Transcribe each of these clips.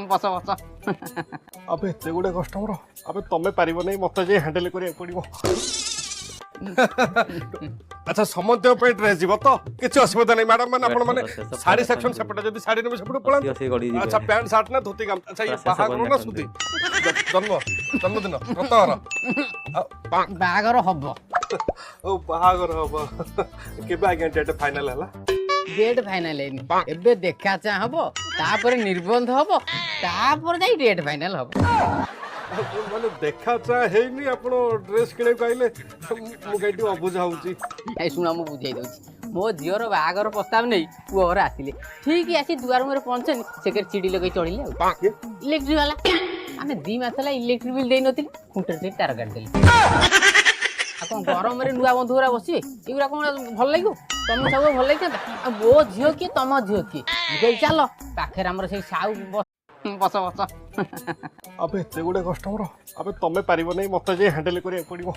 बस बस अबे एते गुडे कस्टमर अबे तमे पारिबो नै मते जे हैंडल करिया पड़िबो अच्छा समझ पे ड्रेस जीव तो किसी असुविधा नहीं मैडम मैंने आपण माने साड़ी सेक्शन सेपटे जदी साड़ी ने सेपटे पळा अच्छा पैंट शर्ट ना धोती गाम अच्छा ये बाहागर ना सुधी जन्मदिन रतवर बागर हब ओ बाहागर हबो केबे आगे डेट फाइनल हला डेट फाइनल है एबे देखा चा हबो तापर निर्बंध हबो तापर जाई डेट फाइनल हबो माने देखा चा हेनी आपण ड्रेस किने कहले मु गैटी अबुझा होउची ए सुना मु बुझाई दउची मो झियर बागर प्रस्ताव नहीं पुओ घर आसिले ठीक आसी दुआर मुरे पहुंचनी सेकर चिड़ी लगई चढ़िले इलेक्ट्रिक वाला आमे 2 मास ला इलेक्ट्रिक बिल देई नथिल खुंटर से तार काट देली आ गरम रे नुआ बंधुरा बसिबे इगुरा कोन भल लागियो तमे सब भल लागिता मो झियो की तम झियो की गई चलो पाखेर हमर से साउ बस बस अबे एते गुडे कस्टमर अबे तमे पारिबो नै मते जे हैंडल करिया पड़िबो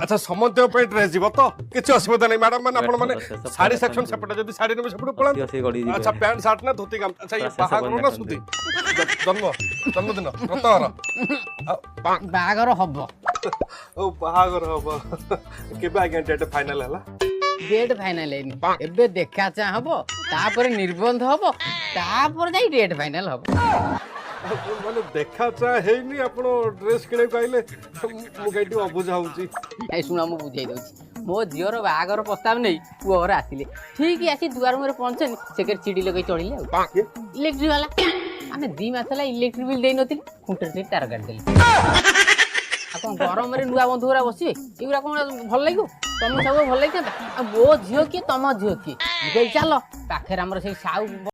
अच्छा समझ पे ड्रेस जीव तो किसी असुविधा नहीं मैडम मैंने आपण माने साड़ी सेक्शन सेपटे जदी साड़ी ने सेपटे पळा अच्छा पैंट शर्ट ना धोती गाम अच्छा ये बाहागर ना सुधी जन्मदिन रतवर बागर हब ओ बाहागर हबो केबे आगे डेट फाइनल हला डेट फाइनल है एबे देखा चा हबो तापर निर्बंध हबो तापर जाई डेट फाइनल हबो माने देखा चा हेनी आपण ड्रेस किने कहले मु गैटी अबुझा होउची ए सुना मु बुझाई दउची मो झियर बागर प्रस्ताव नहीं पुओ घर आसिले ठीक आसी दुआर मुरे पहुंचनी सेकर चिड़ी लगई चढ़िले इलेक्ट्रिक वाला आमे 2 मास ला इलेक्ट्रिक बिल देई नथिल खुंटर से तार काट देली आ गरम रे नुआ बंधुरा बसिबे इगुरा कोन भल लागियो तमे सब भल लागिता मो झियो की तम झियो की गई चलो पाखेर हमर से साउ